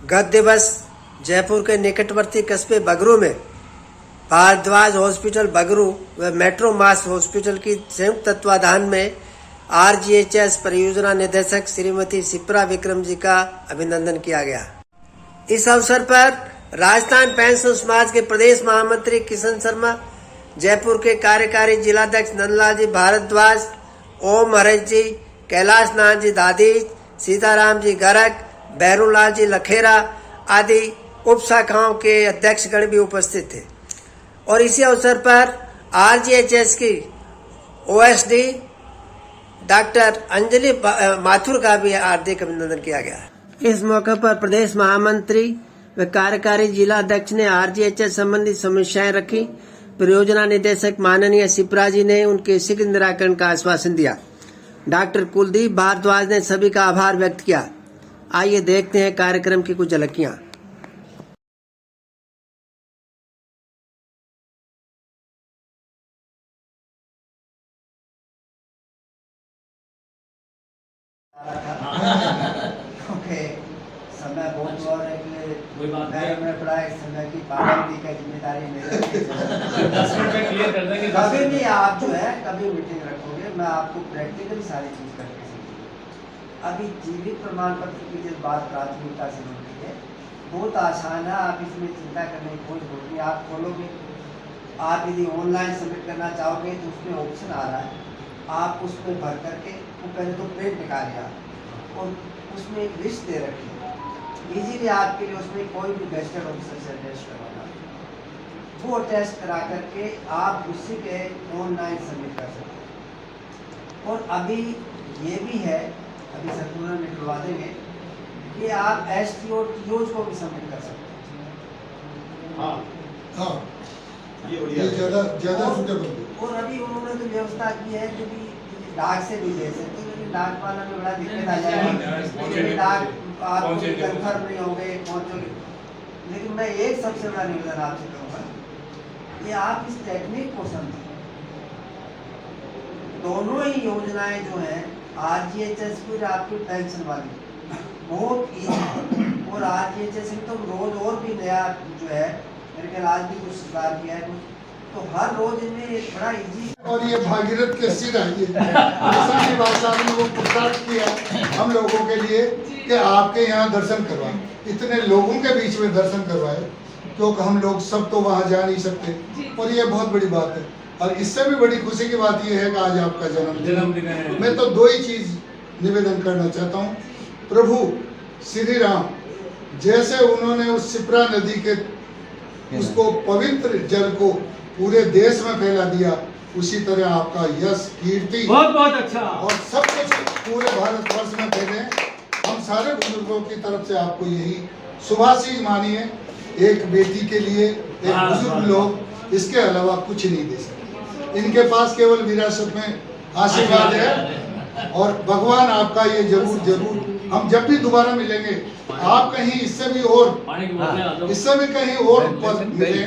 गत दिवस जयपुर के निकटवर्ती कस्बे बगरू में भारद्वाज हॉस्पिटल बगरू व मेट्रो मास हॉस्पिटल की संयुक्त तत्वाधान में आरजीएचएस परियोजना निदेशक श्रीमती शिप्रा विक्रम जी का अभिनंदन किया गया। इस अवसर पर राजस्थान पेंशन समाज के प्रदेश महामंत्री किशन शर्मा, जयपुर के कार्यकारी जिलाध्यक्ष नंदलाल जी भारद्वाज, ओम हरेश जी, कैलाश नाथ जी दादीज, सीताराम जी गर्ग, बैरूलाल जी लखेरा आदि उप शाखाओं के अध्यक्षगण भी उपस्थित थे और इसी अवसर पर आरजीएचएस की ओएसडी डॉक्टर अंजलि माथुर का भी हार्दिक अभिनंदन किया गया। इस मौके पर प्रदेश महामंत्री व कार्यकारी जिला अध्यक्ष ने आरजीएचएस संबंधी समस्याएं रखी। परियोजना निदेशक माननीय शिप्रा जी ने उनके शीघ्र निराकरण का आश्वासन दिया। डॉक्टर कुलदीप भारद्वाज ने सभी का आभार व्यक्त किया। आइए देखते हैं कार्यक्रम की कुछ झलकियां। समय बहुत और है कि मैं पढ़ा समय की पाबंदी का जिम्मेदारी मेरे कभी नहीं आप जो है कभी मीटिंग रखोगे, मैं आपको प्रैक्टिकली सारी चीज करके सीखूंगा। अभी जीवित प्रमाण पत्र की जिस बात प्राथमिकता से होती है बहुत आसान है, आप इसमें चिंता करने की कोई जरूरत नहीं। आप खोलोगे, आप यदि ऑनलाइन सबमिट करना चाहोगे तो उसमें ऑप्शन आ रहा है, आप उसमें भर करके वो पहले तो प्रिंट निकालिए और उसमें एक लिस्ट दे रखी है इजीली आपके लिए। उसमें कोई भी गैजेटेड ऑफिसर से टेस्ट करवाना, वो टेस्ट करा करके आप उसी पे ऑनलाइन सबमिट कर सकते हैं। और अभी ये भी है, अभी सर्कुलर निकलवा देंगे कि आप एसटीओ टीओज को भी सबमिट कर सकते हैं। हाँ, ये ज़्यादा और अभी उन्होंने तो व्यवस्था की है कि डाक से भी दे सकते हैं, लेकिन डाक वाला में बड़ा दिक्कत आ जाएगी, डाक आप कंफर्म नहीं होंगे पहुँचोगे। लेकिन मैं एक सबसे बड़ा निवेदन आपसे करूँगा कि आप इस टेक्निक को समझें। दोनों ही योजनाएं जो हैं आरजीएचएस की आपकी पेंशन वाली बहुत ईजी, और आरजीएचएस में तो रोज और भी नया जो है मेरे ख्याल आज भी कुछ सुधार किया है, तो हर रोज इनमें एक बड़ा इजी। और ये भागीरथ के सिर आइए भाषा में वो पुरस्कार किया हम लोगों के लिए कि आपके यहाँ दर्शन करवाए, इतने लोगों के बीच में दर्शन करवाए, क्योंकि हम लोग सब तो वहाँ जा नहीं सकते और ये बहुत बड़ी बात है। और इससे भी बड़ी खुशी की बात यह है कि आज आपका जन्मदिन है। मैं तो दो ही चीज निवेदन करना चाहता हूँ। प्रभु श्री राम जैसे उन्होंने उस शिप्रा नदी के उसको पवित्र जल को पूरे देश में फैला दिया, उसी तरह आपका यश कीर्ति बहुत अच्छा और सब कुछ पूरे भारतवर्ष में फैले। हम सारे बुजुर्गों की तरफ से आपको यही शुभाशीष मानिए। एक बेटी के लिए एक बुजुर्ग लोग इसके अलावा कुछ नहीं दे सकते, इनके पास केवल विरासत में आशीर्वाद है। और भगवान आपका ये जरूर हम जब भी दोबारा मिलेंगे आप कहीं इससे भी कहीं और पद मिले,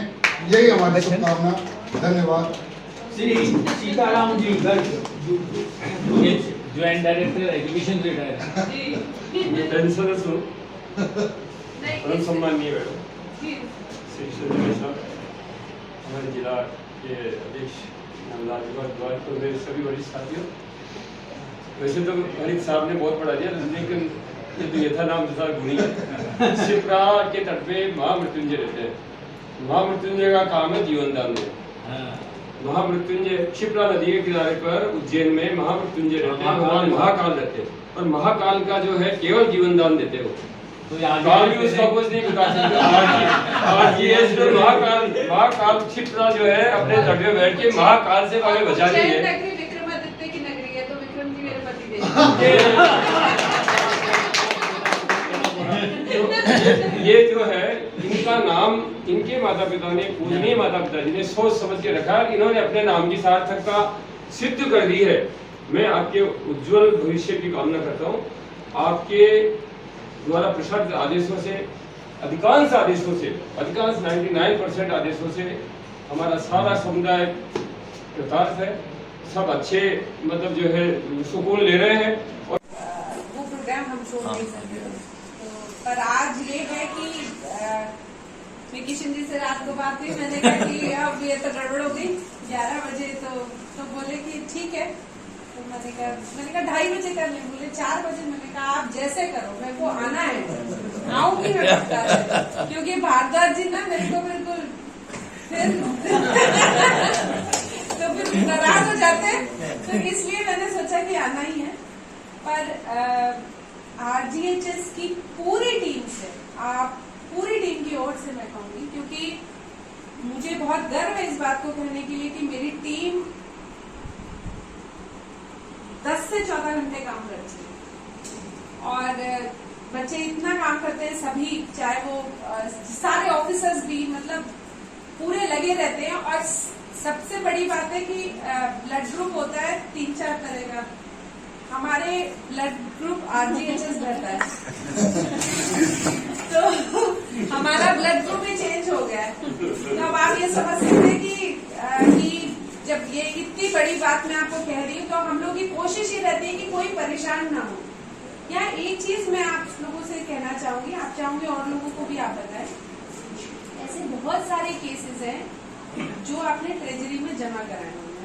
यही हमारी शुभकामना। धन्यवाद। Shri Sitaram ji Garg, joint director education retire परम सम्माननीय मैडम श्री हमारे जिला के अध्यक्ष नंदलाल जी भारद्वाज और मेरे सभी वरिष्ठ साथियों। वैसे तो हरीश साहब ने बहुत पढ़ा दिया, लेकिन ये यथा नाम गुणी है। शिप्रा के तट पे महामृत्युंजय रहते हैं। महामृत्युंजय का काम है जीवन दान देना। महामृत्युंजय शिप्रा नदी के किनारे पर उज्जैन में महामृत्युंजय रहते हैं, भगवान महाकाल रहते हैं और महाकाल का जो है केवल जीवन दान देते हो। तो काल भी उसका कुछ नहीं बता सकता। आज ये जो महाकाल शिप्रा जो है अपने तट पे बैठ के महाकाल से हमें बचा रही है। विक्रमादित्य की नगरी है, तो विक्रम जी मेरे पति ये जो है इनका नाम इनके माता पिता ने, पूजनीय माता पिता जी ने सोच समझ के रखा, इन्होंने अपने नाम की सार्थकता सिद्ध कर दी है। मैं आपके उज्जवल भविष्य की कामना करता हूँ। आपके द्वारा प्रसारित आदेशों से, अधिकांश 99% आदेशों से हमारा सारा समुदाय कृतार्थ है। सब अच्छे मतलब जो है सुकून ले रहे हैं। वो प्रोग्राम हम छोड़ नहीं सकते, पर आज ये है कि मैं किशन जी से रात को बात हुई, मैंने कहा कि अब ये तो गड़बड़ हो गई 11 बजे, तो बोले कि ठीक है। तो मैंने कहा 2:30 बजे कर लें, बोले 4 बजे। मैंने कहा आप जैसे करो, मेरे को आना है, आऊंगी मैं पक्का, क्योंकि भारद्वाज जी ना मेरे को बिल्कुल फिर तो फिर नाराज हो जाते हैं, तो इसलिए मैंने सोचा कि आना ही है। पर RGHS की पूरी टीम से, आप पूरी टीम की ओर से मैं कहूंगी, क्योंकि मुझे बहुत गर्व है इस बात को कहने के लिए कि मेरी टीम 10 से 14 घंटे काम करती है और बच्चे इतना काम करते हैं सभी, चाहे वो सारे ऑफिसर्स भी, मतलब पूरे लगे रहते हैं। और सबसे बड़ी बात है कि ब्लड ग्रुप होता है 3-4 तरह का, हमारे ब्लड ग्रुप RGHS रहता है तो हमारा ब्लड ग्रुप ही चेंज हो गया है। तो अब आप ये समझ सकते हैं कि जब ये इतनी बड़ी बात मैं आपको कह रही हूँ, तो हम लोग की कोशिश ये रहती है कि कोई परेशान ना हो। यहाँ एक चीज मैं आप लोगों से कहना चाहूंगी, आप चाहूंगी और लोगों को भी आप बताएं, ऐसे बहुत सारे केसेस हैं जो आपने ट्रेजरी में जमा कराए होंगे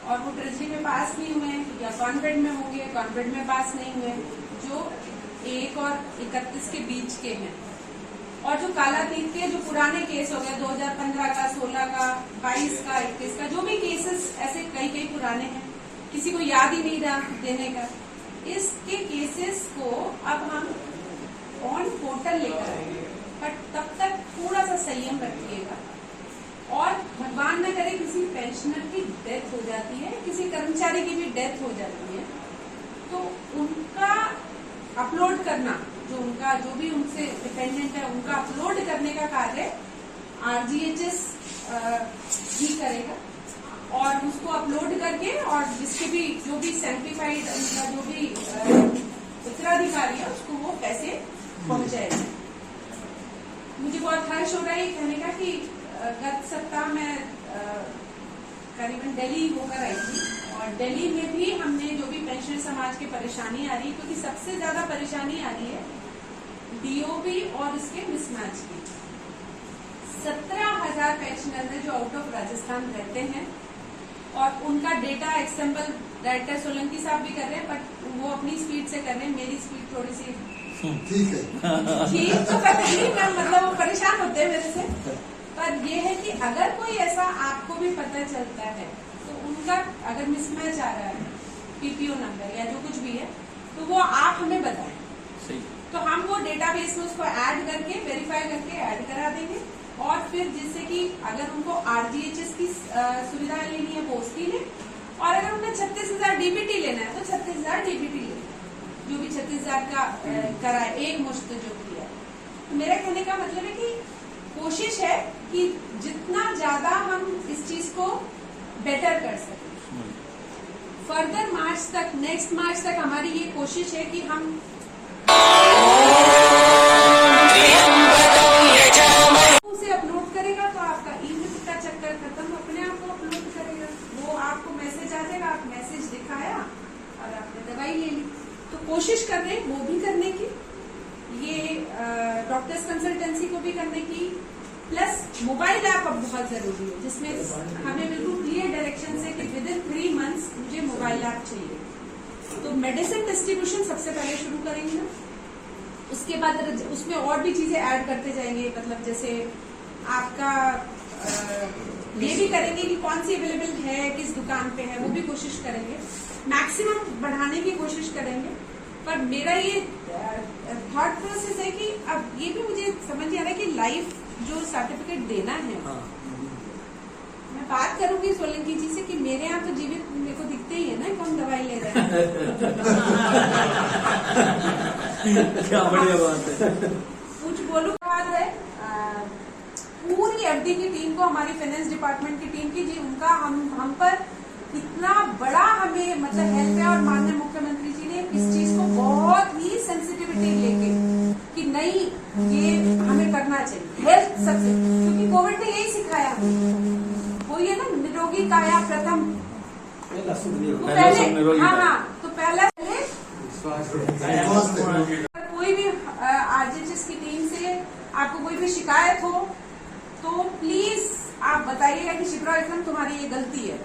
और वो ट्रेजरी में पास नहीं हुए या कॉन्वेंट में होंगे, कॉन्वेंट में पास नहीं हुए, जो 1 और 31 के बीच के हैं। और जो कालातीत के जो पुराने केस हो गए 2015 का, 16 का, 22 का, 21 का, जो भी केसेस ऐसे कई पुराने हैं, किसी को याद ही नहीं रहा देने का, इसके केसेस को अब हम ऑन पोर्टल लेकर आएंगे। बट तब तक थोड़ा सा संयम रखिएगा। और भगवान न करे किसी पेंशनर की डेथ हो जाती है, किसी कर्मचारी की भी डेथ हो जाती है, तो उनका अपलोड करना, जो भी उनसे डिपेंडेंट है, उनका अपलोड करने का कार्य RGHS ही करेगा। और उसको अपलोड करके और जिसके भी जो भी सैंक्टिफाइड उनका जो भी उत्तराधिकारी है उसको वो पैसे पहुंचाएगा। मुझे बहुत हर्ष हो रहा है कहने का कि गत सप्ताह मैं करीबन दिल्ली होकर आई थी और दिल्ली में भी हमने जो भी पेंशनर समाज की परेशानी आ रही है, क्योंकि सबसे ज्यादा परेशानी आ रही है DOB और इसके मिसमैच की। 17,000 पेंशनर है जो आउट ऑफ राजस्थान रहते हैं और उनका डेटा एक्सेम्पल डायरेक्टर सोलंकी साहब भी कर रहे हैं, बट वो अपनी स्पीड से कर रहे हैं, मेरी स्पीड थोड़ी सी ठीक है, ठीक तो पता नहीं, मैं मतलब वो परेशान होते हैं मेरे से। पर ये है कि अगर कोई ऐसा आपको भी पता चलता है तो उनका अगर मिसमैच आ रहा है PPO नंबर या जो कुछ भी है, तो वो आप हमें बताएं। सही। तो हम वो डेटाबेस में उसको ऐड करके वेरीफाई करके ऐड करा देंगे और फिर जिससे कि अगर उनको RGHS की सुविधा लेनी है वो उसकी ले, और अगर उन्हें 36,000 DBT लेना है तो 36,000 DBT ले, जो भी 36,000 का कराए एक मुश्त जो किया। तो मेरा कहने का मतलब है कि कोशिश है कि जितना ज्यादा हम इस चीज को बेटर कर सकें। फर्दर मार्च तक, नेक्स्ट मार्च तक हमारी ये कोशिश है कि हम उसे अपलोड करेगा तो आपका ईमेल का चक्कर खत्म, अपने आप को अपलोड करेगा, वो आपको मैसेज आ जाएगा, आप मैसेज दिखाया और आपने दवाई ले ली। तो कोशिश कर रहे हैं वो भी करने की, ये डॉक्टर्स कंसल्टेंसी को भी करने की, प्लस मोबाइल ऐप अब बहुत जरूरी है जिसमें हमें बिल्कुल क्लियर डायरेक्शन है कि विद इन 3 मंथ्स मुझे मोबाइल ऐप चाहिए। तो मेडिसिन डिस्ट्रीब्यूशन सबसे पहले शुरू करेंगे ना, उसके बाद उसमें और भी चीजें ऐड करते जाएंगे, मतलब जैसे आपका ये भी करेंगे कि कौन सी अवेलेबल है, किस दुकान पे है, वो भी कोशिश करेंगे, मैक्सिमम बढ़ाने की कोशिश करेंगे। पर मेरा ये थॉट प्रोसेस है कि अब ये भी मुझे समझ आ रहा है कि लाइफ जो सर्टिफिकेट देना है, मैं बात करूंगी सोलंकी जी से कि मेरे यहाँ तो जीवित मेरे को दिखते ही है ना कौन दवाई ले रहा है। क्या बढ़िया बात है। कुछ बोलूं बात है, पूरी FD की टीम को, हमारी फाइनेंस डिपार्टमेंट की टीम की जी, उनका हम पर इतना बड़ा हमें मतलब हेल्प है, और माननीय मुख्यमंत्री जी ने इस चीज को बहुत ही सेंसिटिविटी लेके कि नहीं ये हमें करना चाहिए, हेल्थ सबसे, क्योंकि कोविड ने यही सिखाया, वो ये ना निरोगी काया प्रथम, तो पहले हाँ तो पहले कोई भी RGHS की टीम से आपको कोई भी शिकायत हो तो प्लीज आप बताइएगा कि शिप्रा विक्रम तुम्हारी ये गलती है।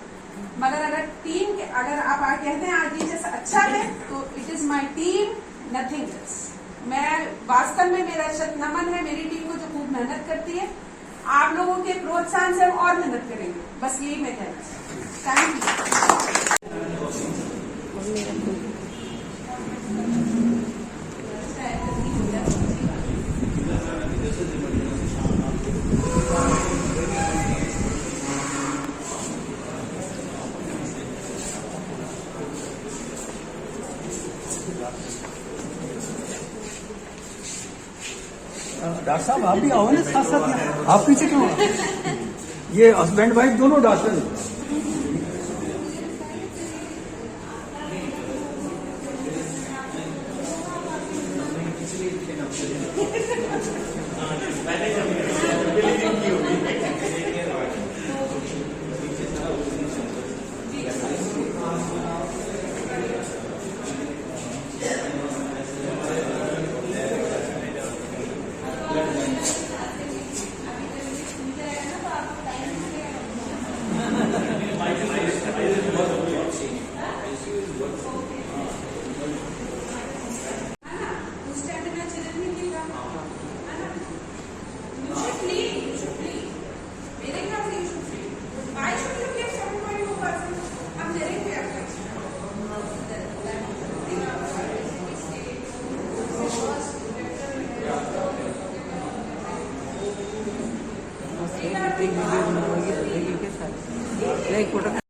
मगर अगर आप कहते हैं आरजीएचएस अच्छा है तो it is my team, nothing else. मैं वास्तव में मेरा शत नमन है मेरी टीम को जो खूब मेहनत करती है। आप लोगों के प्रोत्साहन से हम और मेहनत करेंगे, बस यही मैं कहना चाहती हूँ। Thank you. डॉक्टर साहब आप भी आओ ना साथ साथ, आप पीछे क्यों? ये हस्बैंड वाइफ दोनों डॉक्टर हैं। एक फोटो